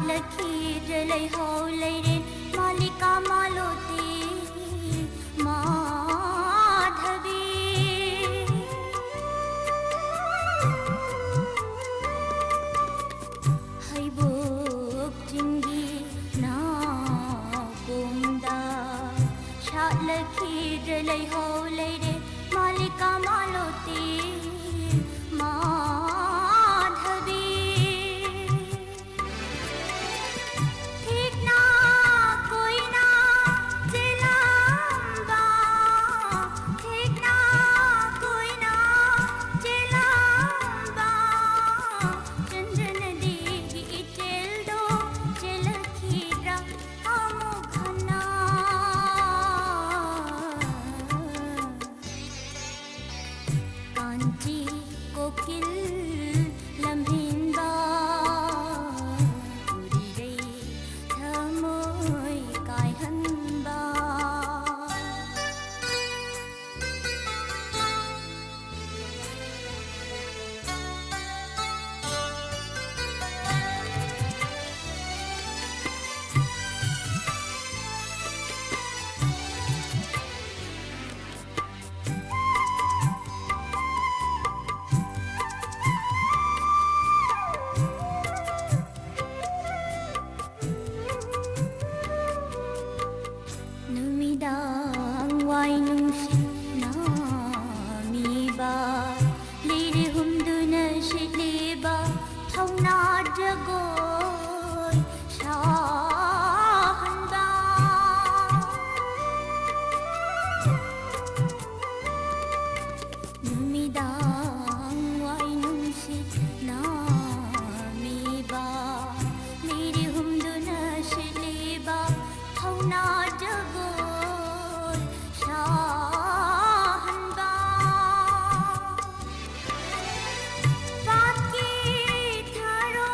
लखीर हो लेरेन मालिका मालोती माधवी हैबोक जिंगी ना बुंदा लखीर हो लेरेन मालिका मालोती माधवी ठीक ना कोई ना चिलांबा ठीक ना कोई ना चिलांबा चंदन देवी चल दो चल खीरा आमो घना कांची कोकिल लम्हिंबा उड़ी रही थमोई कायहनबा Numidang wai nungsit namiba liri humduna shitliba thongna jagoy shahanba Numidang wai nungsit namiba liri humduna shitliba thongna jagoy shahanba बाकी थारो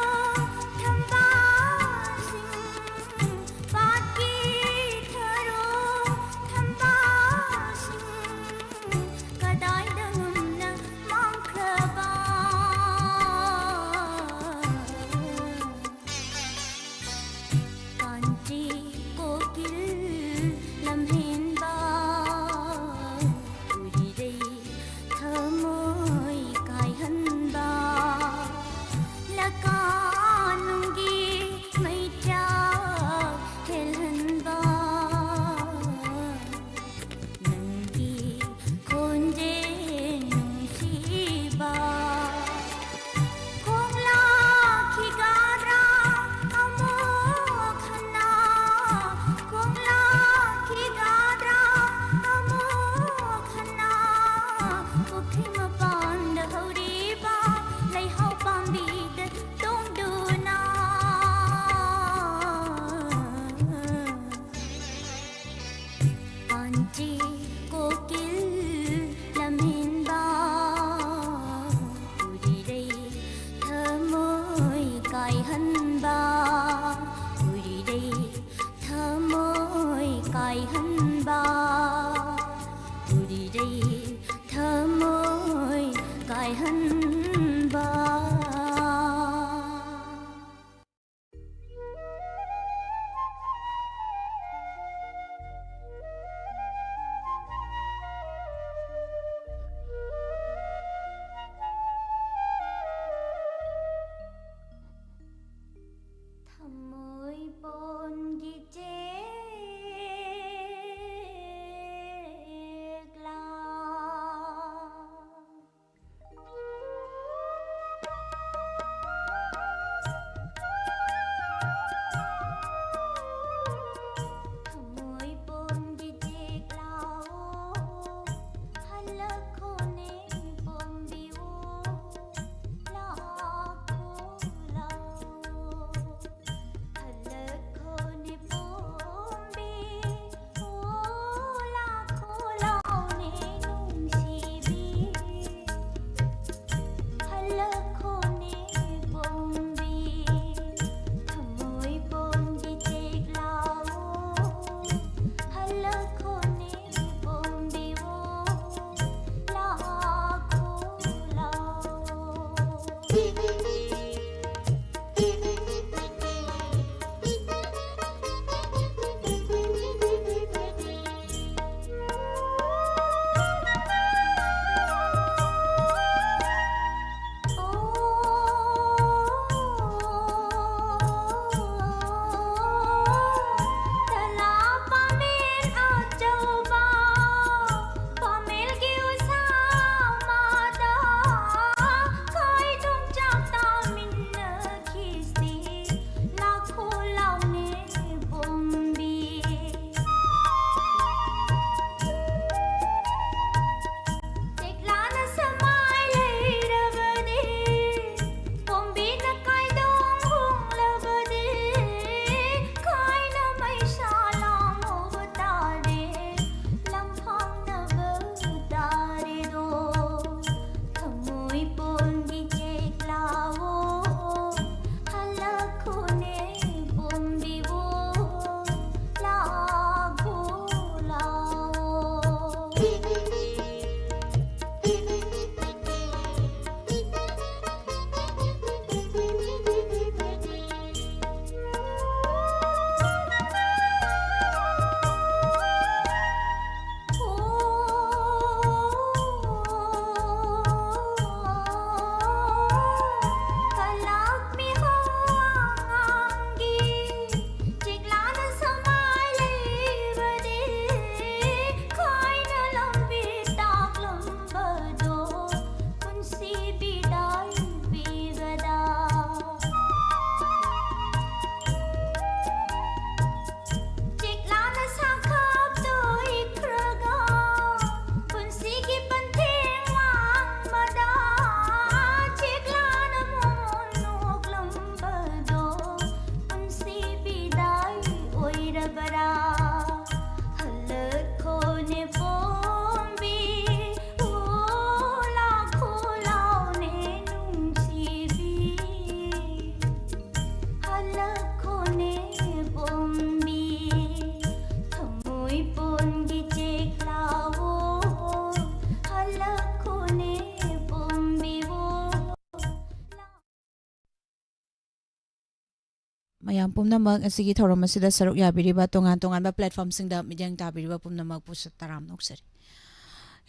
mayam pumnamak asigi thorom asida saruk yabiriba tongan tongan ba platform singda midyang tabiriba pumnamak pusa taram noksari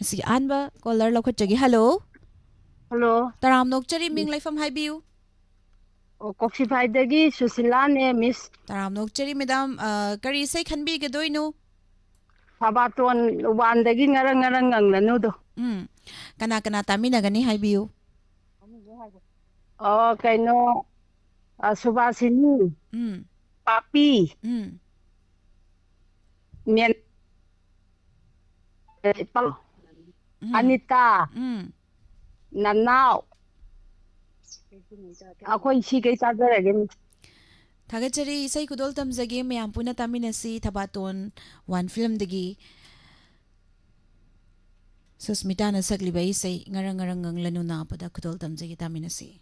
asigi anba caller lokhatjagi hello Hello. taram nokchari ming laifam haibiu Coffee Pie Dagi, Susilane, Miss taram nokchari madam kari sai khanbi ge doino Sabaton, one Dagi Narangarang Lanudo. kana kana tamina gani haibiu Okay, no. Subasini, Papi, Mian, Anita, Nanao. Ako isi kay Tadar again. thagachari sai kudol tamjage mayam puna taminasi thabaton one film dagi susmita na sagliba sai ngarang ngarang ngang lanu na pada kudol tamjage taminasi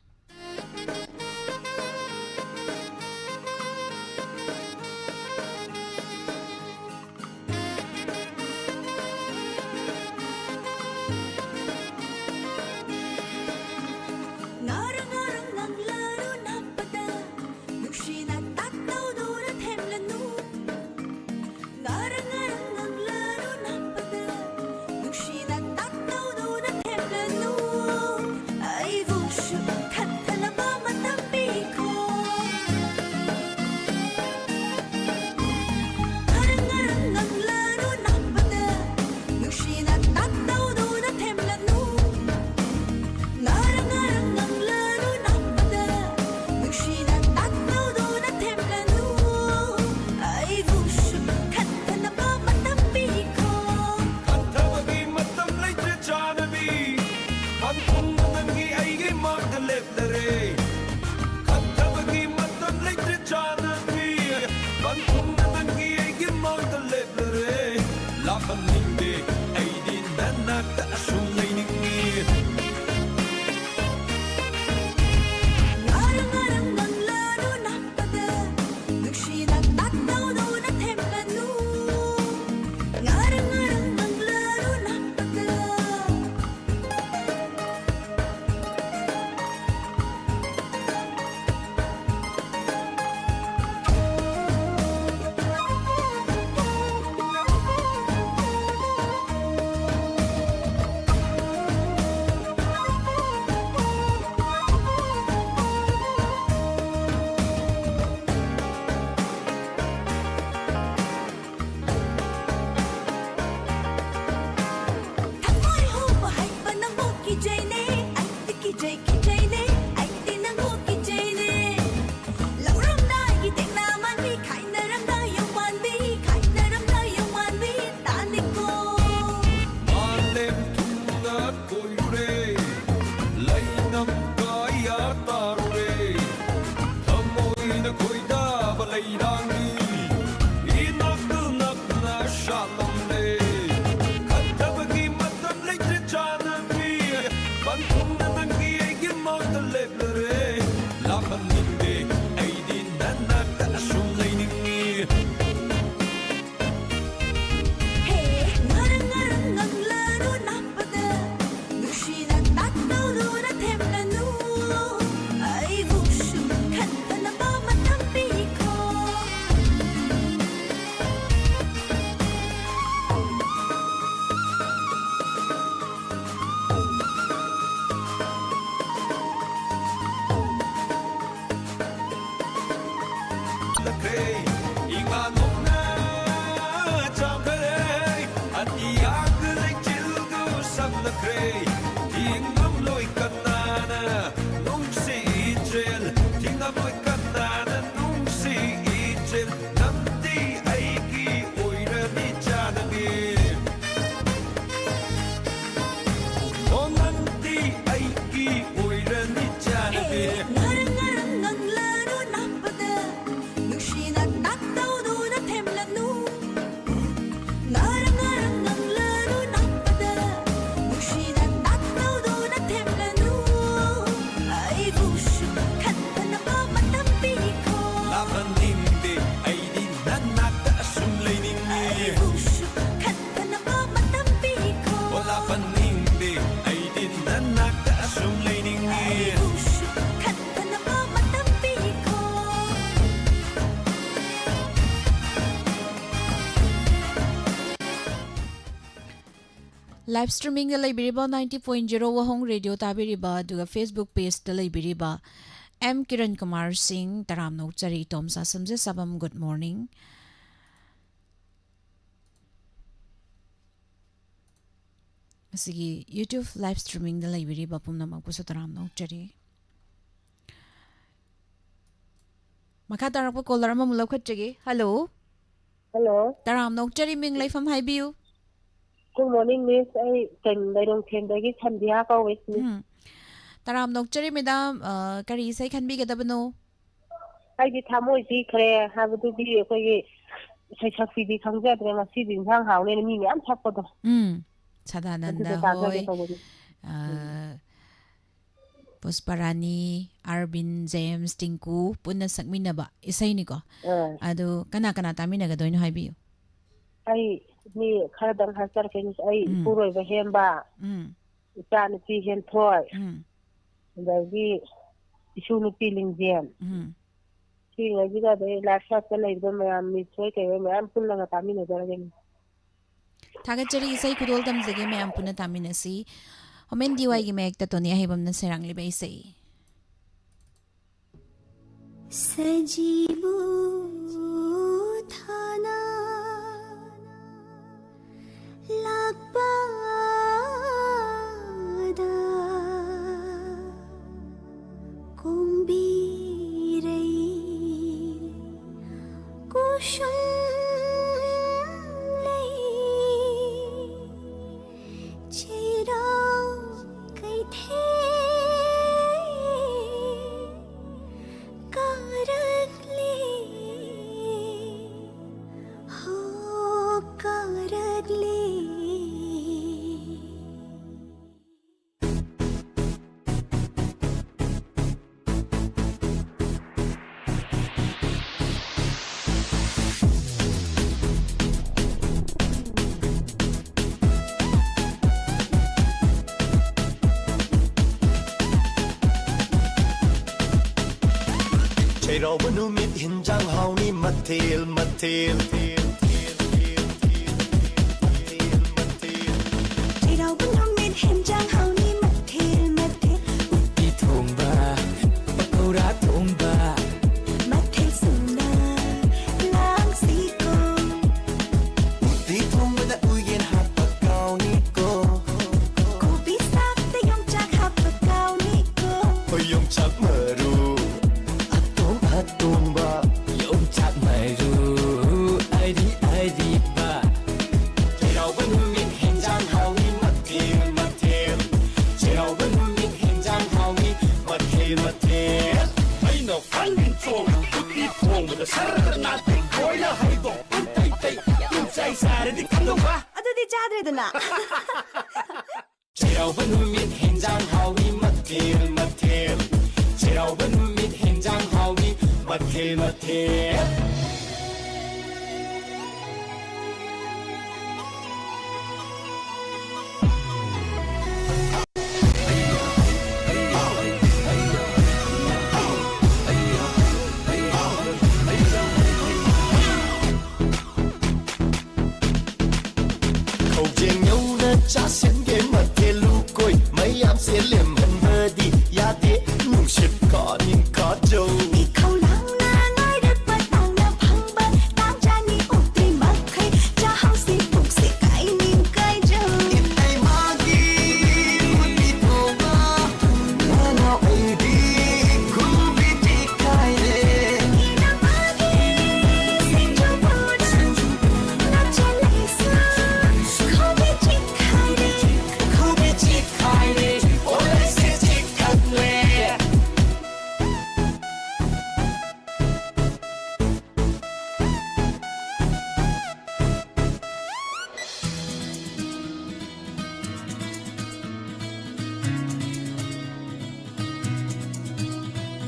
live streaming ได้เลยบริบา90.0 วะฮง radio ตาบริบาดูกับ Facebook page ได้เลยบริบา M Kiran Kumar Singh ตารามนกจรีตอมซาสมเจสับม good morning sige YouTube live streaming ได้เลยบริบาปุ่มน้ำมันกุศลตารามนกจรีมาค่ะตารับก็ caller มามุลลับขัดจักร hello Hello ตารามนกจรีมิงไลฟ์ฟอร์มไฮบิวGood morning Miss ไอ้เก่งในโรงเรียนได้กี่คันเดียก็เวทมิส ตารามนกจรีไม่ได้การีใส่คันบีกันดับโนไอ้ที่ทำโอ้ยสิเคลียร์ฮาบุตุบีก็ยี่ใช้ชักซีดีครั้งแรกเลยมาซีดีทางหาวเนี่ยมีงานชักก็ต้องชาดานันดาโฮยPusparani Arvin James Tinku punna sakmina ba isay ni ko ado kana tami na gadoy no haibiyo ไอ้นี่ข้าดังฮัสการ์เคนไอ้ผู้รวยไปเห็นบ้าจานที่เห็นถ้วยเดี๋ยวที่ชูนุปีลิงเจียนที่ไงที่ก็ได้ลักษณะเป็นอะไรก็ไม่มีช่วยกันไม่อันพุ่งลงกับตามินเดี๋ยวกันถ้าเกิดจะรีใส่คุดอลทำสิ่งไม่อันพุ่งตามินสิผมเห็นดีว่ากี่เมกแต่ตัวนี้ให้ผมนั่นเสียงลิบไปสิसजीवू थाना lakpada kumbirai kushum lei chirau kai the karak le ho karak leเราบนุมิดหินจังเฮานี่มาเทลเราบนห้องเม็ดเห็นจางเฮานี่มาเทลที่ทงบาปะกูรักทงบามาเทลสุนาล้างสีกงที่ทงมาแต่อุยเย็นหัดปะเกานี่ก็กูปีศาจแต่ยงจากหับปะเกานี่ก็พยงชักเมื่อรู้อัดตงบาโยมจักไม่รู้ไอดีบาเราบนุมิดหินจังเฮานี่มาเทลเราบนุมิดหินจังเฮานี่มาเทลไอ้หนูฟังดินโฟงที่ทงมันจะสารนาติโอยละให้บอกไต่ตุ้มใจสารดิกันลงวะอะดิจาดเรดนะเราบนุมิดหินจังเฮานี่มาเทลเราบนุมิดหินจังเฮานี่มาเทลเขาเจียงเยานะจ้าเสียงเกมมาเทลูกอยไม่ยามเสียเหลี่ยมหันเบอร์ดียาเดนุ่งชิดก่อนยิงกอดโจนี่เขาล้างหน้าง่ายได้เปิดต่างหน้าพังเบิดตามจานี่อุตรีมักใครจะห้องสิปุกสิไก่นิ่งไก่เจ้าอินไอมากีมันมีโทมาแม่เราไอดีคูบิจิไคเดอีน้ำมาดีสิงจูบูดน่าจะเลยซ่าเขาไม่จิกใครเลย คูบิจิไคเดโอเลเซจิคัดเล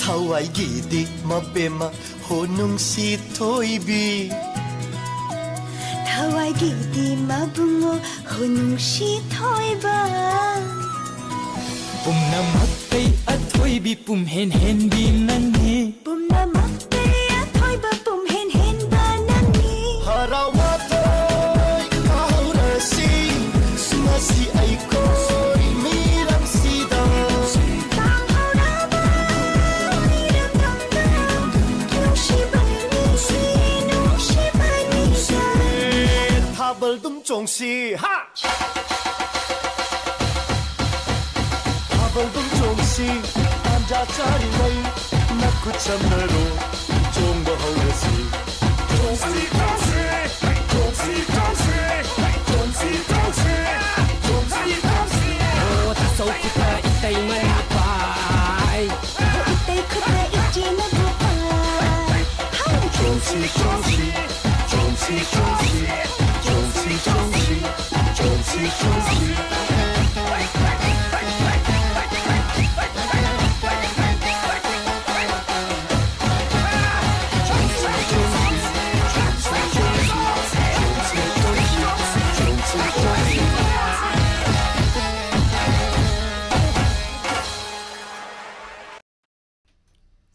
เท่าไว้กี่ดิมาเปมาโหนุ่งสีถอยบี ถ้าไว้กี่ดีมาบุงโอหุ่นชีถอยบ้าปุ่มน้ำมักไปอัดถอยบีปุ่มเห็นบีนั่นนี่ ปุ่มน้ำมักเตะถอยบ้าปุ่มเห็นบ้านั่นนี่ ฮาราวัตโตเขาเรซีสมาซีไอ 좀 종시 하 밥을 좀 종시 앉아 자리를 낳고 참나로 좀더 하우르시 종시 종시 종시 종시 종시 종시 종시 종시 오 다소 기타 이따이만 바이 이때 그때 있지는 못봐 종시 종시 종시 종시 종시 종시 종시 종시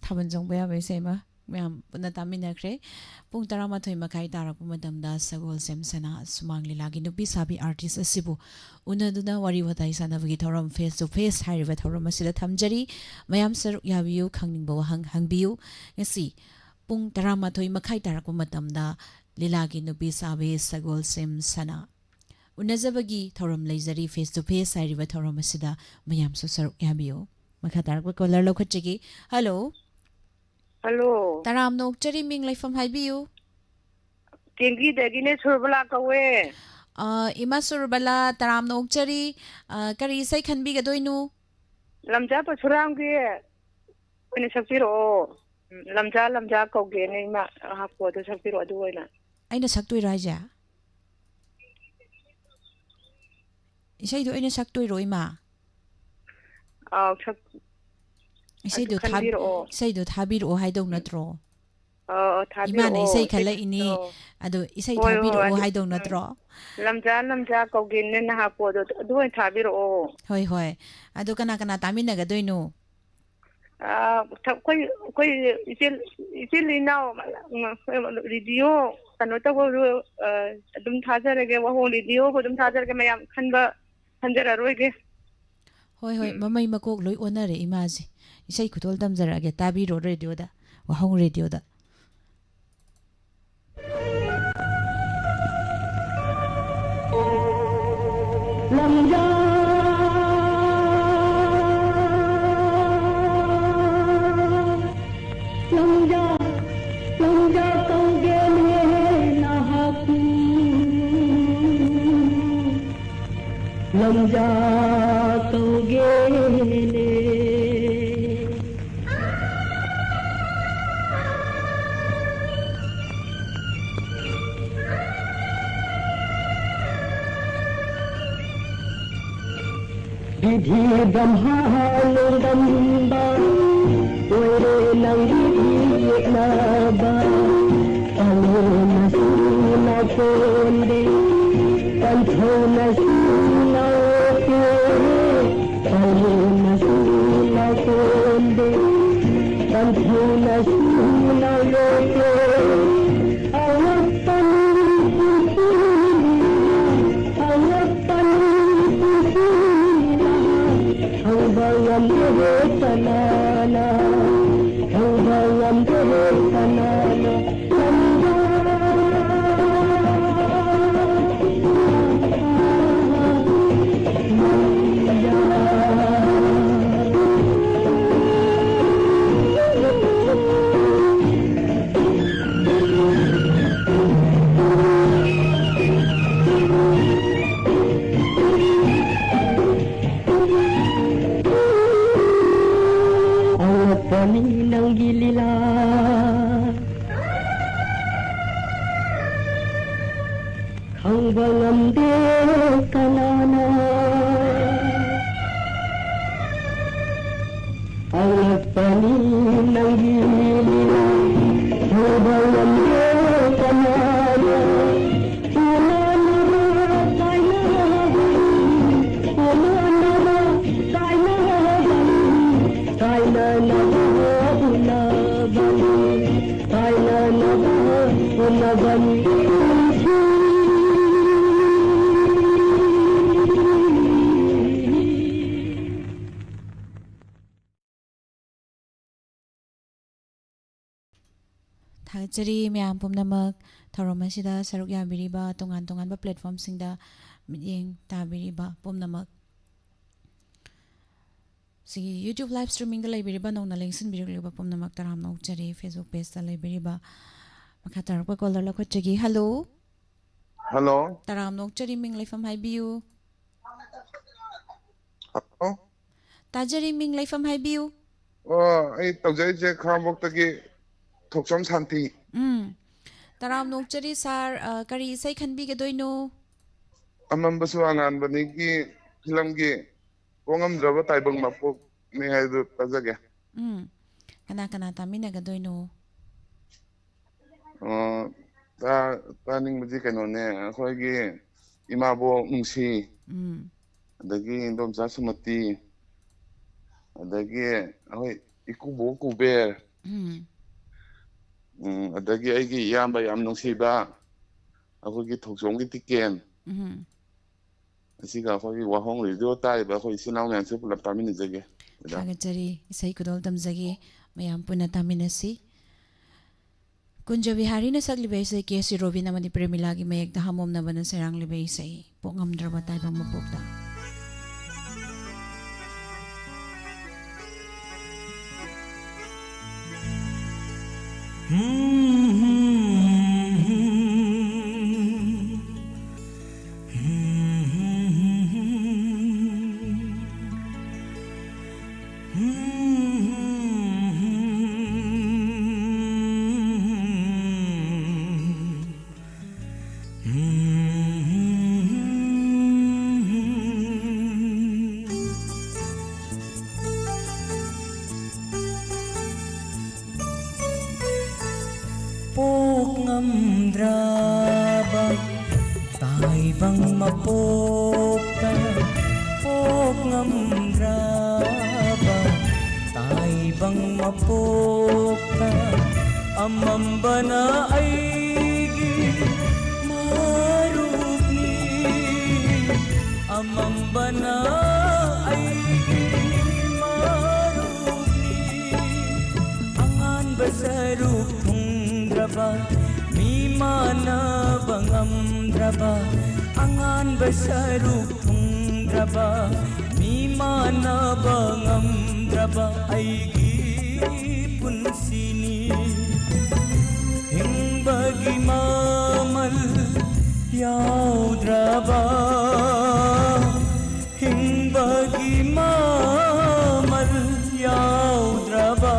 타번 정보야 메세마 ma'am पुनः तामिनखरे पुंग तरामाथोई मखाई तारकु मतमदा सगोल सेमसना सुमांगली लागी नुपी साबी artist असिबु उनदुना वारी वताई सानबगी थौरम फेस टू फेस हाइरिबा थौरम असिदा थमजरी मैम सरुक याबियु खंगनिंगबो हंगबियु ngasi पुंग तरामाथोई मखाई तारकु मतमदा लीलागी नुपी साबी सगोल सेमसना उनजबगी थौरम लेजरी फेस टू फेस हाइरिबा थौरम असिदा मैम सरुक याबियु मखा तारकु कॉलर लौखटजगी हेलो हेलो ताराम नोकचरी मिंग लाइफम हाइबियु टेंगी दगिने सुरबला कवे इमा सुरबला ताराम नोकचरी करी सै खनबी गदोइनु लमजा पछुराम के ओने सकपिरो लमजा कौगे ने मा हापो तो सकपिरो अदु ओइना अइना सक्तोइ राजा इसै दो अइना सक्तोइ रोइमा सक इसैदो थाबिरो हाइदौ नत्रो थाबिरो इमाने इसै खले इनी अदो इसै थाबिरो हाइदौ नत्रो लमजा कौगे ने ना हापो तो अदु ओइ थाबिरो होय होय अदो कना कना तामिना गदोइनु कोई इसे लिना रेडियो कनो तो अदुम थाजरगे वहो रेडियो को अदुम थाजरगे मैं खंजररोगे होय होय ममई मकोक लोई ओनरे इमाजी इसै खुतोल दमजरागे ताबिरो रेडियोदा वहां रेडियोदा लमजा कौगे ना हाकू लमजा कौगे विधि ब्रह्मांडंबा ओरे नंगी नबा अलो नसीना कोंदे कंठो नसीना के अलो नसीना कोंदे कंठो नसीना के tanana hawam dere tanana Gilila Khangbalam de kanana Alapani nangilila Khangbalam de kanana थागचरी म्याम पुमनमक ꯊꯧꯔꯝ ꯑꯁꯤꯗ ꯁꯔꯨꯛ ꯌꯥꯕꯤꯔꯤꯕ ꯇꯣꯉꯥꯟ ꯇꯣꯉꯥꯟꯕ ꯄ꯭ꯂꯦꯠꯐꯣꯝꯁꯤꯡꯗ ꯃꯤꯠꯌꯦꯡ ꯇꯥꯕꯤꯔꯤꯕ ꯄꯨꯝꯅꯃꯛ ꯁꯤꯒꯤ ꯌꯨꯇ꯭ꯌꯨꯕ ꯂꯥꯏꯚ ꯁ꯭ꯇ꯭ꯔꯤꯃꯤꯡꯗ ꯂꯩꯕꯤꯔꯤꯕ ꯅꯧꯅ ꯂꯦꯡꯁꯤꯟꯕꯤꯔꯛꯂꯤꯕ ꯄꯨꯝꯅꯃꯛ ꯇꯔꯥꯝꯅ ꯑꯣꯛꯆꯔꯤ ꯐꯦꯁꯕꯨꯛ ꯄꯦꯖꯇ ꯂꯩꯕꯤꯔꯤꯕ ꯃꯈꯥ ꯇꯥꯔꯛꯄ ꯀꯣꯂꯔ ꯂꯧꯈꯠꯆꯒꯦ ꯍꯜꯂꯣ ꯍꯜꯂꯣ ꯇꯔꯥꯝꯅ ꯑꯣꯛꯆꯔꯤ ꯃꯤꯡ ꯂꯩꯐꯝ ꯍꯥꯏꯕꯤꯌꯨ ꯍꯜꯂꯣ ꯇꯥꯖꯔꯤ ꯃꯤꯡ ꯂꯩꯐꯝ ꯍꯥꯏꯕꯤꯌꯨ ꯑꯩ ꯇꯧꯖꯔꯤꯁꯦ ꯈꯥꯉꯕꯣꯛꯇꯒꯤ ꯊꯣꯛꯆꯝ ꯁꯥꯟꯇꯤ ꯇꯔꯥꯝꯅ ꯑꯣꯛꯆꯔꯤ ꯁꯥꯔ ꯀꯔꯤ ꯏꯁꯩ ꯈꯟꯕꯤꯒꯗꯣꯏꯅꯣ ꯑꯃꯝꯕꯁꯨ ꯑꯉꯥꯟꯕꯅꯤꯒꯤ ꯐꯤꯂꯝꯒꯤ ꯄꯣꯉꯝꯗ꯭ꯔꯕ ꯇꯥꯏꯕꯪ ꯃꯄꯣꯛꯅꯤ ꯍꯥꯏꯗꯨ ꯇꯥꯖꯒꯦ ꯀꯅꯥ ꯀꯅꯥ ꯇꯥꯃꯤꯟꯅꯒꯗꯣꯏꯅꯣ ꯇꯥꯅꯤꯡꯕꯗꯤ ꯀꯩꯅꯣꯅꯦ ꯑꯩꯈꯣꯏꯒꯤ ꯏꯃꯥꯕꯣꯛ ꯅꯨꯡꯁꯤ ꯑꯗꯒꯤ ꯏꯟꯗꯣꯝꯆꯥ ꯁꯨꯃꯇꯤ ꯑꯗꯒꯤ ꯑꯩꯈꯣꯏ ꯏꯀꯨꯕꯣꯛ ꯀꯨꯕꯦꯔ ꯑꯗꯒꯤ ꯑꯩꯒꯤ ꯏꯌꯥꯝꯕ ꯌꯥꯝ ꯅꯨꯡꯁꯤꯕ ꯑꯩꯈꯣꯏꯒꯤ ꯊꯣꯡꯆꯣꯝꯒꯤ ꯇꯤꯀꯦꯟ ꯑꯁꯤꯒ ꯑꯩꯈꯣꯏꯒꯤ ꯋꯥꯍꯣꯡ ꯔꯦꯗꯤꯑꯣ ꯇꯥꯔꯤꯕ ꯑꯩꯈꯣꯏ ꯏꯆꯤꯜ ꯏꯅꯥꯎ ꯃꯌꯥꯝꯁꯦ ꯄꯨꯂꯞ ꯇꯥꯃꯤꯟꯅꯖꯒꯦ ꯊꯥꯒꯠꯆꯔꯤ ꯏꯁꯩ ꯈꯨꯗꯣꯜ ꯇꯝꯖꯒꯦ ꯃꯌꯥꯝ ꯄꯨꯟꯅ ꯇꯥꯃꯤꯟꯅꯁꯤ ꯀꯨꯟꯖꯕꯤꯍꯥꯔꯤꯅ ꯁꯛꯂꯤꯕ ꯏꯁꯩ ꯀꯦ ꯁꯤ ꯔꯣꯕꯤꯟ ꯑꯃꯗꯤ ꯄ꯭ꯔꯦꯃꯤꯂꯥꯒꯤ ꯃꯌꯦꯛꯇ ꯍꯥꯃꯣꯝꯅꯕꯅ ꯁꯩꯔꯥꯡꯂꯤꯕ ꯏꯁꯩ ꯄꯣꯛꯉꯝꯗ꯭ꯔꯕ ꯇꯥꯏꯕꯪ ꯃꯄꯣꯛꯇ Poknamdraba taibang mapokta Poknamdraba taibang mapokta Amambana aigi marupni Amambana aigi marupni Angan basaruk Draba, mimana bangam draba, angan basaruk draba, mimana bangam draba, aigi punsini, hingbagi mamal yaw draba, hingbagi mamal yaw draba.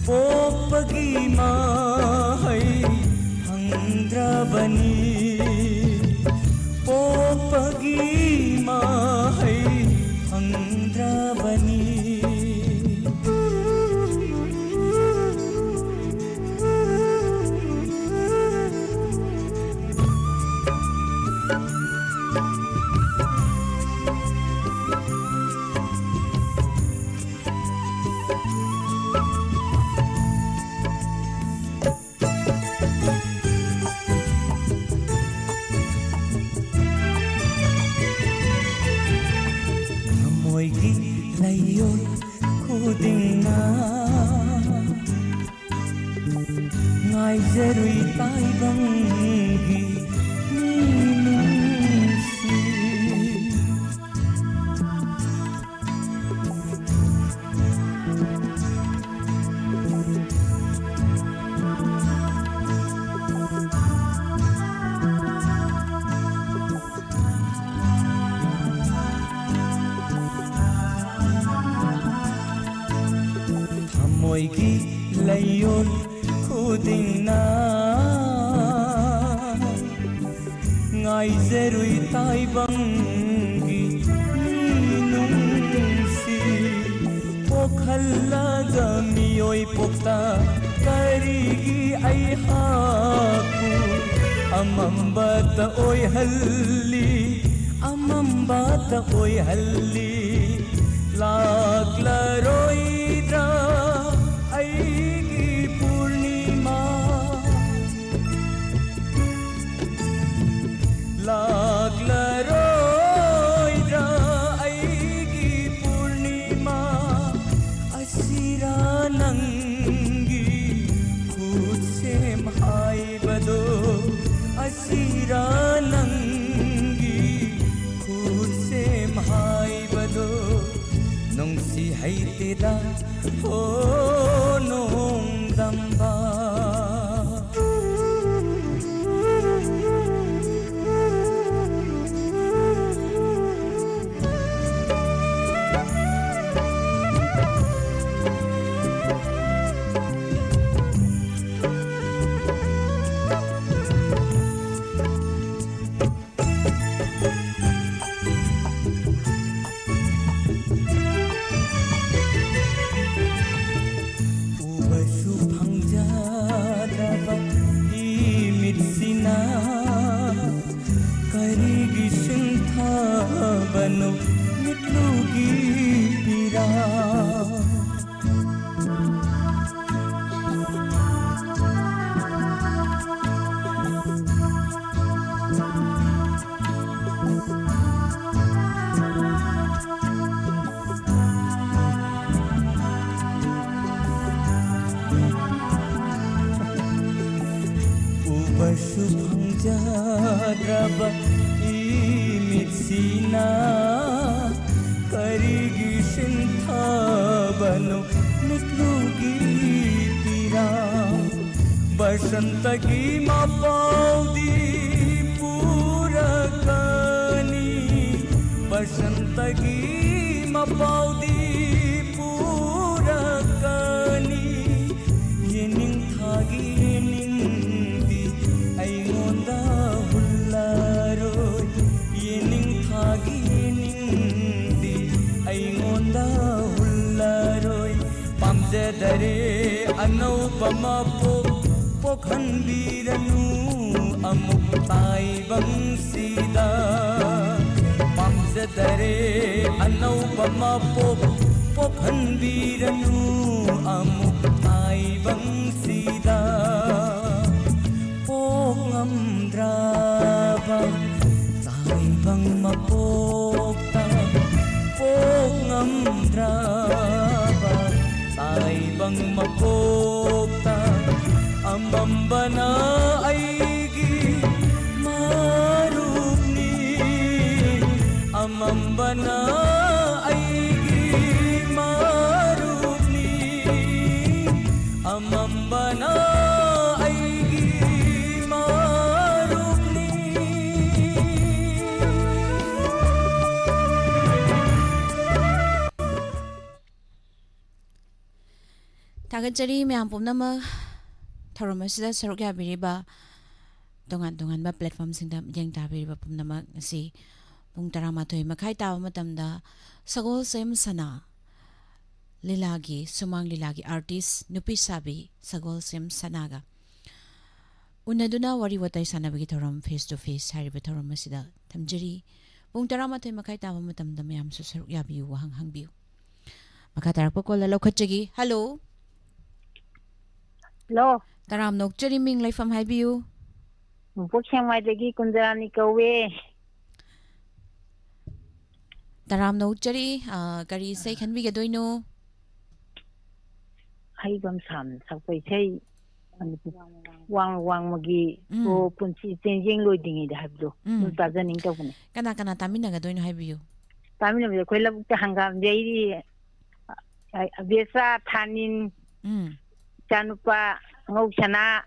Popagi mahai hangrabani Popagi mahai hangrabani Layon kuding na Ngay zeruy taibang gi minungsi Moigi layon kuding na Ngay zeruy taibang gi minungsi Pokhalaga miyoy pokta karigi ay haku Amambata oy halli Amambata oy halli Laglaroy dra aigi purnima Laglaroy dra aigi purnima Asira nangi kutsem hai sida ho nong damba Draba imitsina karigi shintha banu mitlugi pira basantagi mapaudi purakani basantagi mapaudi purakani yening thagi yening aingonda hullaroy yening thagi yening aingonda hullaroy pamjadare anupama pokhanbiranu amuk taibang sida pamjadare anupama pokhanbiranu amuk taibang sida ngamdraba taibang mapokta ngamdraba taibang mapokta amambana aigi marupni amambana aigi marupni amambana Tagajari miyam pumnama tharomasida saruk yabiriba dongan ba platform singda jeng tabiriba pumnama si pung 12 makai tawa matamda sagol sem sana lilagi sumang lilagi artist nupi sabi sagol sem sanaga unaduna wari watay sanabagi tharom face to face hariba tharomasida thamjari pung 12 makai tawa matamda miyam su saruk yabiu wahang hangbiu makatarak ko lalaw khatjagi hello Hello, Taram nok chari ming lai fam hai biu. Bukhyang mai dagi Kunjarani kawe. Taram nok chari kari sei khan bi ga doino. Hai bam sam sakpai sei wang magi o punchi changing loi dingi da habdo. Ta janing ta bune. Kana tamina ga doino hai biu. Tamina be khoi labuk ta hangam dei abesa thanin Chanupa Ngoksana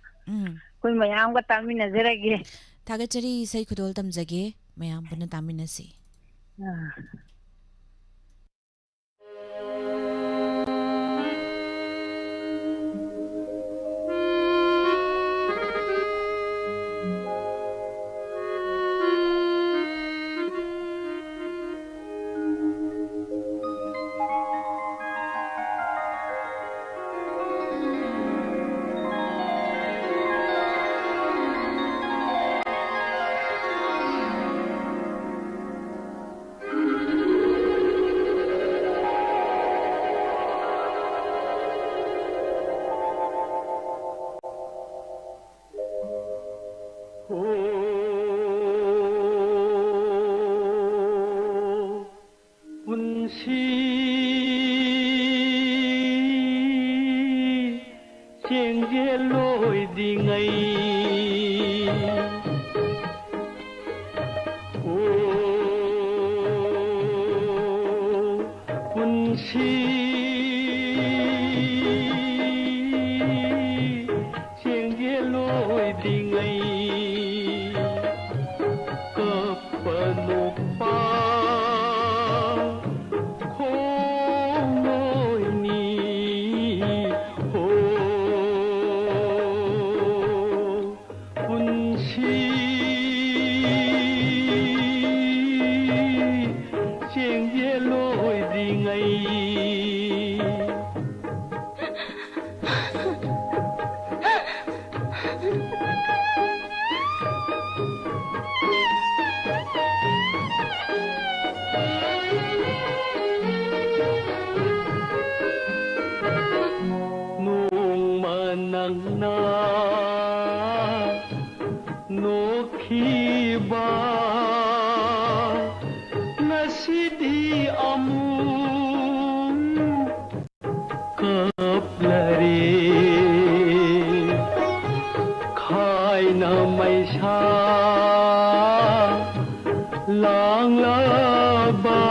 Kui Mayam got Tamina Zeragi Tagachari say kudol tamjage mayam puna tamina si. nangna nokhiba nasidi amu kaplare khaina maisa langlaba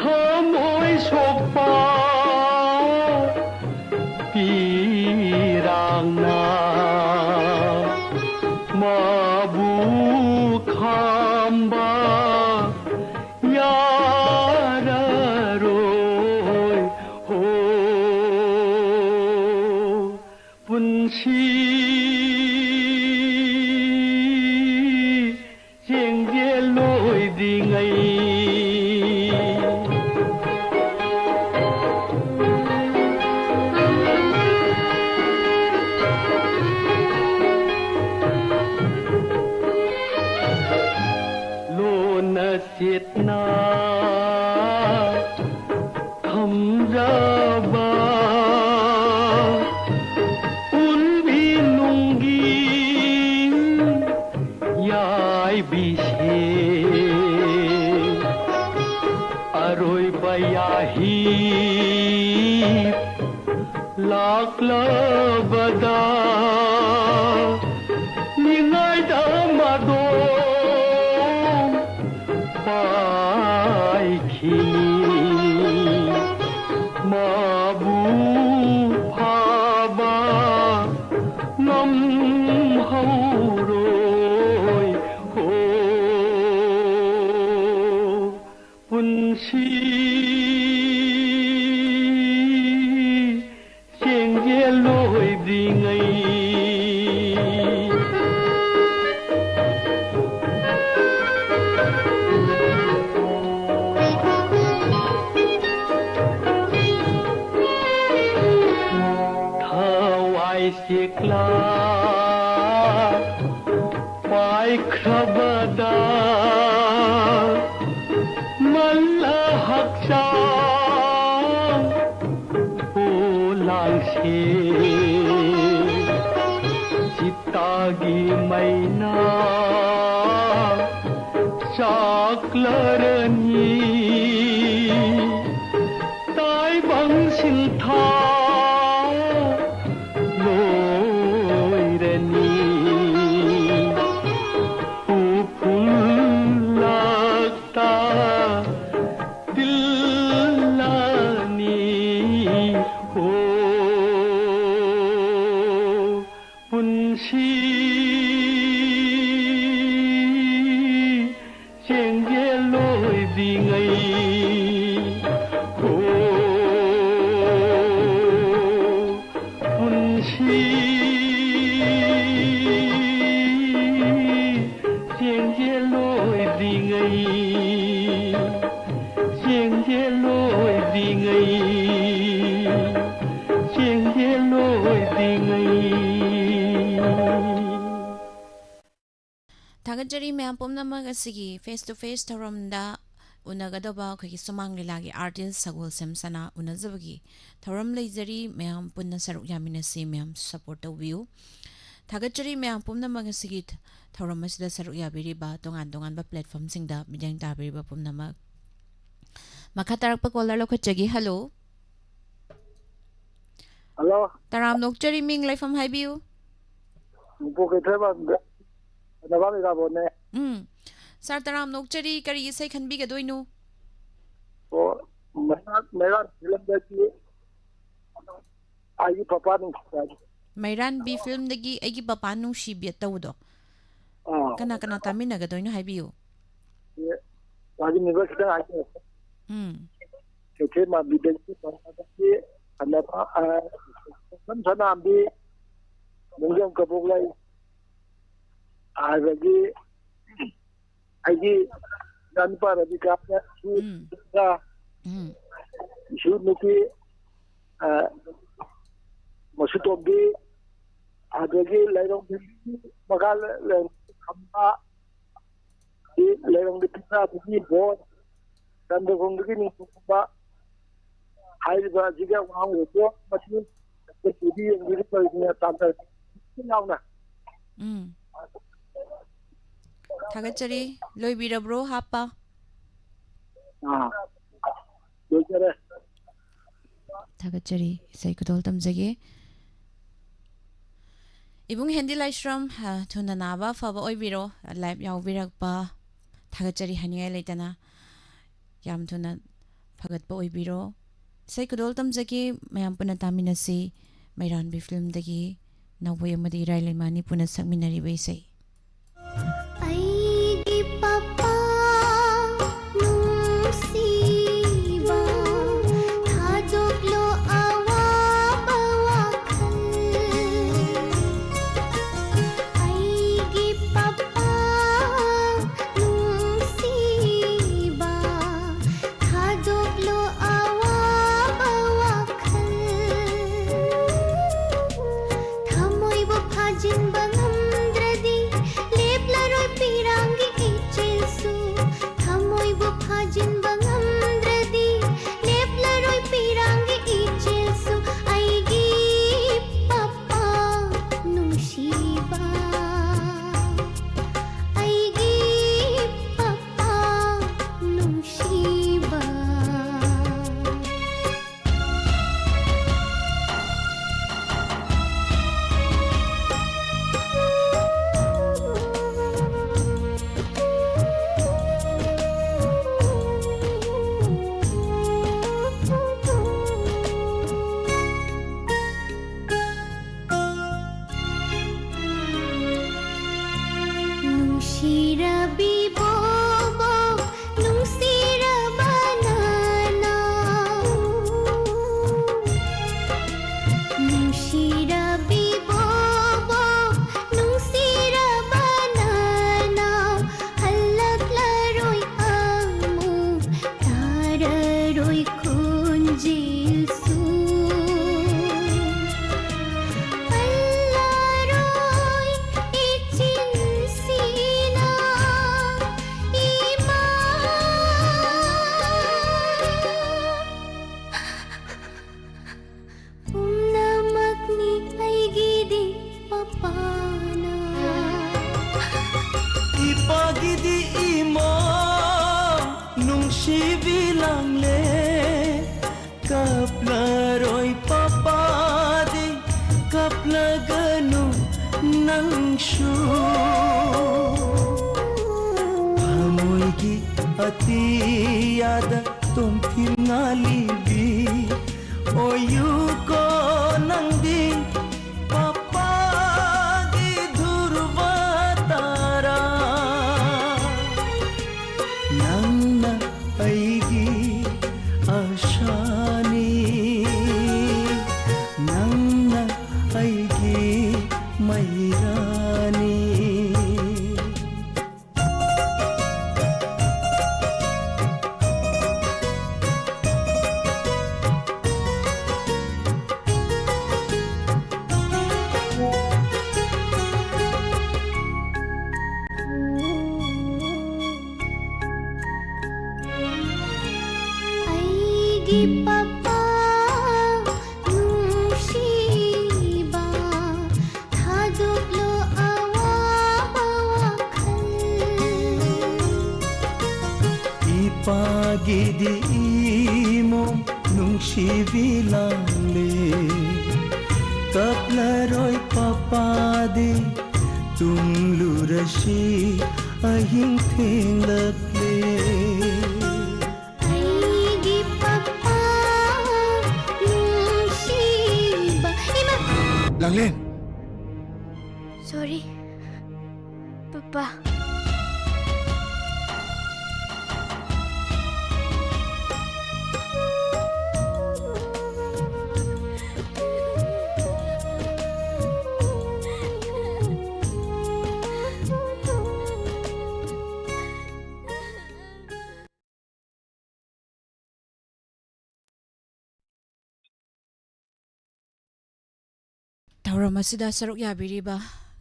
thamoi sokpa pirangna mabu khamba yararoi ho punsi jengje loi dingai Sitna Thamjaba Unbi nungi Yai bishe Aroi bayahi Lakla bada Ningai damado mabu phaba nam hauroi ho punsi jengje loi dingai Sikla pai khabada malla haksa pulang se sitagi maina saklarani tai bang sintha Tagajari मैम पुमनमग असगी face to face थौरमदा उनगदबा खगी सुमांग लिलागी artist सगोल सेमसना उनजबगी थौरम लेजरी मैम पुन्ना सरुक यामिनसी मैम सपोर्ट तौबियु थागचरी मैम पुमनमग असगी थौरम असिदा सरुक याबिरिबा तोंगान तोंगानबा प्लेटफॉर्म सिंगदा मिजंग ताबिरिबा पुमनमग मखा तारकपा कॉलर लखचगी हेलो हेलो तराम नोकचरी मिंग लाइफम हाइबियु बुके थेबा नबामी गाबोने सर तराम नोकचरी करी इसै खनबिगदोइनो ओ मेरा फिल्म दगी आई पापा नुसाजी मैरान बी फिल्म दगी एगी पापा नुसी बियत तवदो कना कना तामिनगदोइनो हाइबियु ये वाजी निबस दा आई के मा बिदगी पापा अनपा सनाम भी मुंगम कबुगलाई आगे आगे जानपा रबिका का शूट नुकी मसूतो भी आगे लेरों मगाल खम्बा लेरों पिता भी बहुत कंदों की निकुम्बा हाई बाजी का वहाँ होतो मछली ꯇꯤꯚꯤ ꯌꯦꯡꯕꯤꯔꯤ ꯇꯧꯔꯤꯗꯨꯅ ꯇꯥꯟꯊꯔ ꯌꯥꯎꯅ थागतचरी लोइबिरब्रो हापा लोइजरे थागतचरी इसै कुदोल तमजगे इबुंग हेंदी लाइश्रम थुना नाबा फबा ओइबिरो लाइव यावबिरकपा थागतचरी हनिया लेतना याम थुना फगतपा ओइबिरो इसै कुदोल तमजगे मयाम पुना तामिनसी मैरानबी फिल्म दगी नवोय अमदी रायलेमानी पुना सकमिनरिबे इसै ꯑꯩꯒꯤ ꯄꯄꯥ ꯅꯨꯡꯁꯤꯕ ꯊꯥꯗꯣꯛꯂꯣ ꯑꯋꯥꯕ ꯋꯥꯈꯜ ꯑꯩꯒꯤ ꯄꯄꯥ ꯅꯨꯡꯁꯤꯕ ꯊꯥꯗꯣꯛꯂꯣ ꯑꯋꯥꯕ ꯋꯥꯈꯜ ꯊꯃꯣꯏꯕꯨ ꯐꯥꯖꯤꯟꯕ ꯉꯝꯗ꯭ꯔꯗꯤ ꯂꯦꯞꯂꯔꯣꯏ ꯄꯤꯔꯥꯡꯒꯤ ꯏꯆꯦꯜꯁꯨ ꯊꯃꯣꯏꯕꯨ ꯐꯥꯖꯤꯟꯕ ꯉꯝꯗ꯭ꯔꯗꯤ ꯂꯦꯞꯂꯔꯣꯏ ꯄꯤꯔꯥꯡꯒꯤ ꯏꯆꯦꯜꯁꯨ ꯑꯩꯒꯤ ꯄꯄꯥ ꯅꯨꯡꯁꯤꯕ ꯑꯩꯒꯤ ꯄꯄꯥ ꯅꯨꯡꯁꯤꯕ ꯅꯨꯡꯁꯤꯔꯕꯤꯕꯣꯕꯣ ꯅꯨꯡꯁꯤꯔꯕ ꯅꯅꯥ ꯅꯨꯡꯁꯤꯔꯕꯤꯕꯣꯕꯣ ꯅꯨꯡꯁꯤꯔꯕ ꯅꯅꯥ ꯍꯜꯂꯛꯂꯔꯣꯏ ꯑꯃꯨꯛ ꯇꯥꯔꯔꯣꯏ ꯈꯣꯟꯖꯦꯜꯁꯨ ꯄꯜꯂꯔꯣꯏ 이친시나 이마 ꯄꯨꯝꯅꯃꯛꯅꯤ ꯑꯩꯒꯤꯗꯤ ꯄꯄꯥꯅ ꯏꯄꯥꯒꯤꯗꯤ ꯏꯃꯥ ꯅꯨꯡꯁꯤꯕꯤ ꯂꯥꯡꯂꯦ ꯀꯞꯂꯔꯣꯏ ꯄꯄꯥꯗꯤ ꯀꯞꯂꯒꯅꯨ ꯅꯪꯁꯨ ꯊꯃꯣꯏꯒꯤ ꯑꯇꯤꯌꯥꯗ ꯇꯣꯝꯊꯤꯅꯥꯂꯤꯕꯤ ꯑꯣꯏꯌꯨꯀꯣ ꯅꯪꯗꯤ ꯄꯄꯥꯒꯤ ꯙꯨꯔꯕ ꯇꯥꯔꯥ ꯅꯪꯅ ꯑꯩꯒꯤ ꯑꯁꯥꯅꯤ ꯅꯪꯅ ꯑꯩꯒꯤ ꯃꯩꯔꯥꯅꯤ ꯑꯩꯒꯤ ꯄꯄꯥ ꯅꯨꯡꯁꯤꯕ ꯊꯥꯗꯣꯛꯂꯣ ꯑꯋꯥꯕ ꯋꯥꯈꯜ ꯏꯄꯥꯒꯤꯗꯤ ꯏꯃꯣꯝ ꯅꯨꯡꯁꯤꯕꯤ ꯂꯥꯡꯂꯦ ꯀꯞꯂꯔꯣꯏ ꯄꯄꯥꯗꯤ ꯇꯨꯡꯂꯨꯔꯁꯤ ꯑꯍꯤꯡ ꯊꯦꯡꯂꯛꯂꯦ ꯑꯩꯒꯤ ꯄꯄꯥ ꯅꯨꯡꯁꯤꯕ 이마 랑렌 sorry papa ꯊꯧꯔꯝ ꯑꯁꯤꯗ ꯁꯔꯨꯛ ꯌꯥꯕꯤꯔꯤꯕ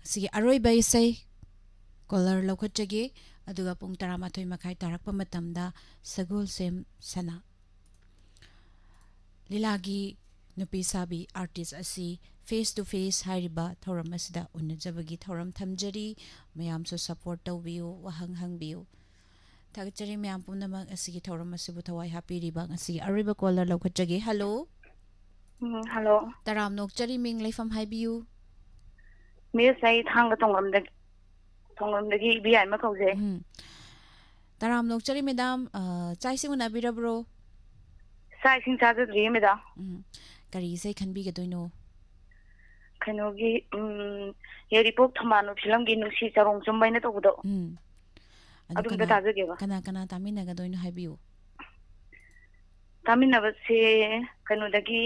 ꯑꯁꯤꯒꯤ ꯑꯔꯣꯏꯕ ꯏꯁꯩ ꯀꯣꯂꯔ ꯂꯧꯈꯠꯆꯒꯦ ꯑꯗꯨꯒ ꯄꯨꯡ 11:30 ꯇꯥꯔꯛꯄ ꯃꯇꯝꯗ ꯁꯒꯣꯜꯁꯦꯝ ꯁꯅꯥ ꯂꯤꯂꯥꯒꯤ नुपी साबी आर्टिस्ट असी फेस टू फेस हाइरिबा थौरम असिदा उन्नजबगी थौरम थमजरी मयामसु सपोर्ट तौबियो वहंग हंगबियो थागचरी मयाम पुनमक असिगी थौरम असिबु थवाई हापिरिबा असिगी अरिबा कॉलर लौखजगे हेलो हेलो तराम नोकचरी मिंग लेफम हाइबियो मिस आई थांग थोंगमदगी बिआई मा कौजे तराम नोकचरी मैडम चाइसिंग उनाबिरब्रो साइसिंग चाजद्री मेदा करी से खनबिगदोइनो खनोगी येरिपोक थमानो फिल्म गी नुसी चरोंग चुंबाइना तोबदो अदुम दा ताजगेबा कना कना तामिनगदोइनो हाइबियो तामिनबसे कनोदगी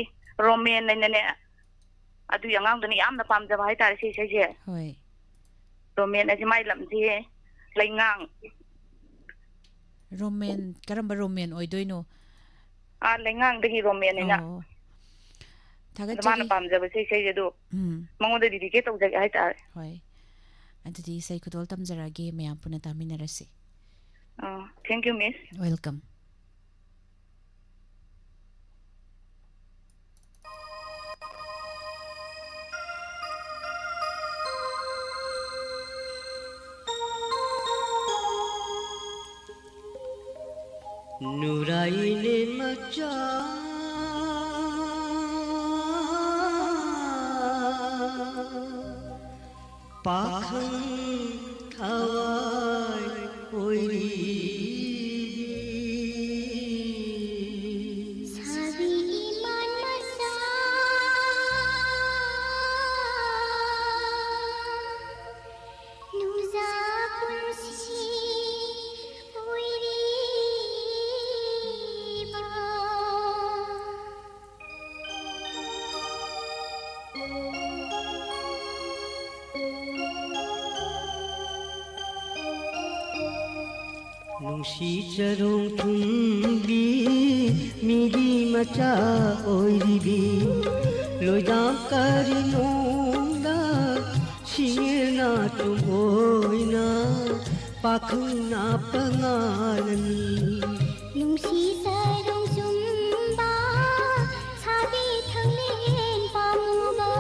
रोमेन नने अदु यांगांगदनी यामना पामजबा हाय तारे से से होय रोमेन अजे माइ लमजे लैंगांग रोमेन करंबा रोमेन ओइदोइनो लैंगांग दगी रोमेन नेना थागचरी पामजबा से दो मंगोदा दीदी के तौजगे हाय तारे होय अदुदी सै खुदोल तमजरागे मयाम पुना तामिनरसे थैंक यू मिस वेलकम नुराइने मचा पाखं खवाय ओइरी साबी ईमान मसा नुजा पुंसी नुसी चरों तुंबी मिगी मचा ओइरिबी लोइदाम करिनोंदा शिना तुमोइना पाखुना पंगालनी नुसी सरं जुम्बा साबी थंगलेन पामुबा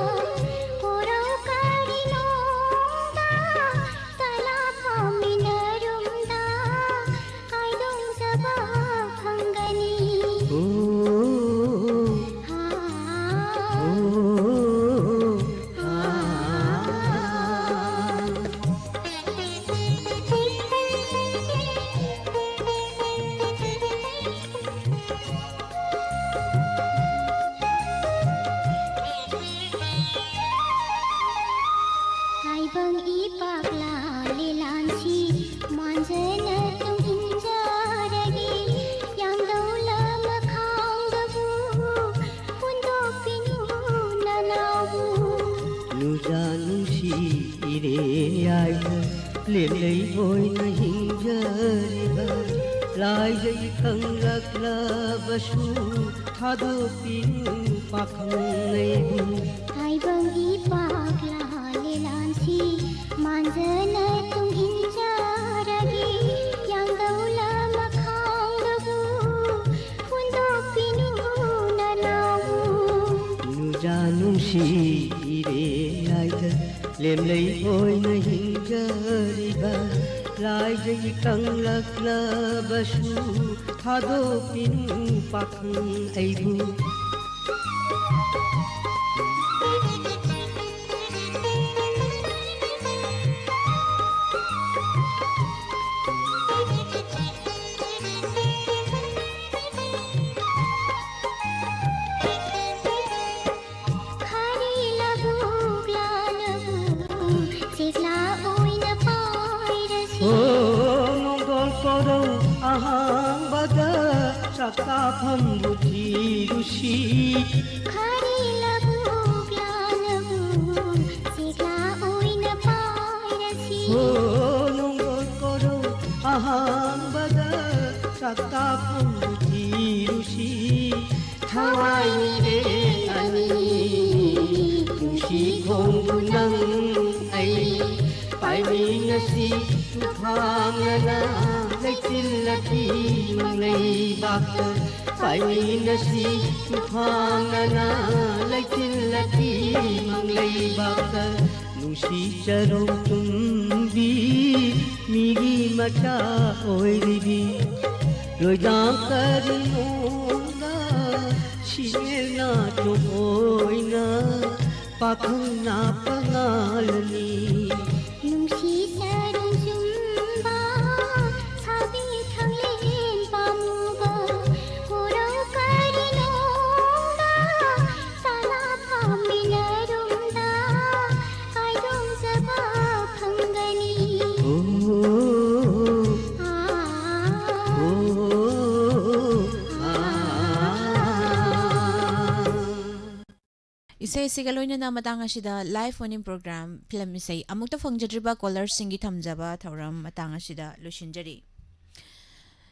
कोरौ करिनोंदा तला पामिनरुंदा काइदों सबा फंगनी लेलै ओइना हिंजरिबा लाइजै खंगलक्लबसु थादोपिनु पाखंगैबु आइबंगी पागला लेलांसी मांजना तुम हिंजारगी यांगौला मखांगबु फुंदो पिनु ननावु नुजानुसी इरे आइदा लेलै ओइना हिंजरिबा लाइजै खंगलक्लबसु थादोपिनु पाखंगैबु Sakapam buti rusi khari labu glanabu sigla oina pairasi nongol koro aham bada sakapam buti rusi thawai re ani rusi gongunang ai pai mi nasi thangana Lati manglay bakta, pai nasi thangana. ꯂꯩꯕꯥꯛꯇ ꯅꯨꯡꯁꯤ ꯆꯔꯣꯡ ꯆꯨꯝꯕꯤ ꯃꯤꯒꯤ ꯃꯆꯥ ꯑꯣꯏꯔꯤꯕꯤ ꯂꯣꯏꯗꯥꯡ ꯀꯔꯤꯅꯣꯗ ꯁꯤꯅꯦꯅ ꯆꯣꯏꯅ ꯄꯥꯈꯪꯅ ꯄꯉꯥꯜꯅꯤ ꯅꯨꯡꯁꯤ ꯆꯔꯣꯡ ꯆꯨꯝꯕ ꯁꯥꯕꯤ ꯊꯪꯂꯦꯟ ꯄꯥꯝꯃꯨꯕ ꯍꯣꯔꯧ ꯀꯔꯤꯅꯣꯡꯗ ꯁꯥꯂꯥ ꯐꯥꯝꯃꯤꯟꯅꯔꯨꯝꯗ ꯀꯥꯏꯗꯣꯡꯖꯕ ꯐꯪꯒꯅꯤ Isay sigaloy na matang asida live phone program film isay amukta fangjadriba caller singi thamjaba thoram matang asida lushinjari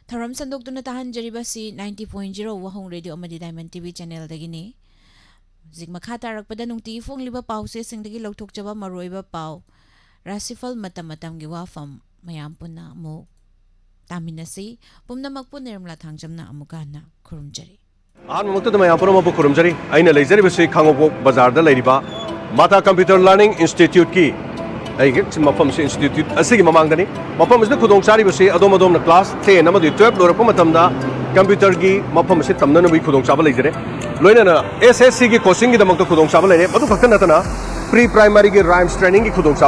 thoram sandok tuna tahan jariba si 90.0 wahong radio amadi Diamond TV channel dagini zigma khata rakpada nungti phong liba pause singdagi lokthok jaba maroiba pau rasifal matam gi wafam mayam punna mo taminasi pumna magpun nirmla thangjamna amukana khurumjari Ahmad मैं खुरमजरी अगर लेजरीबी खांगोक बाजार माता computer learning institute की मफम से institute ममांगनी मफम से खुदचारीबी अदोम class 10 12 लोरप computer की मफम से तमनबी खुदचाब लेजरे लोनना SSC की कोचिंग की खुदचाब लेरे खतना प्री प्राइमरी की राइम्स ट्रेनिंग की खुदचाब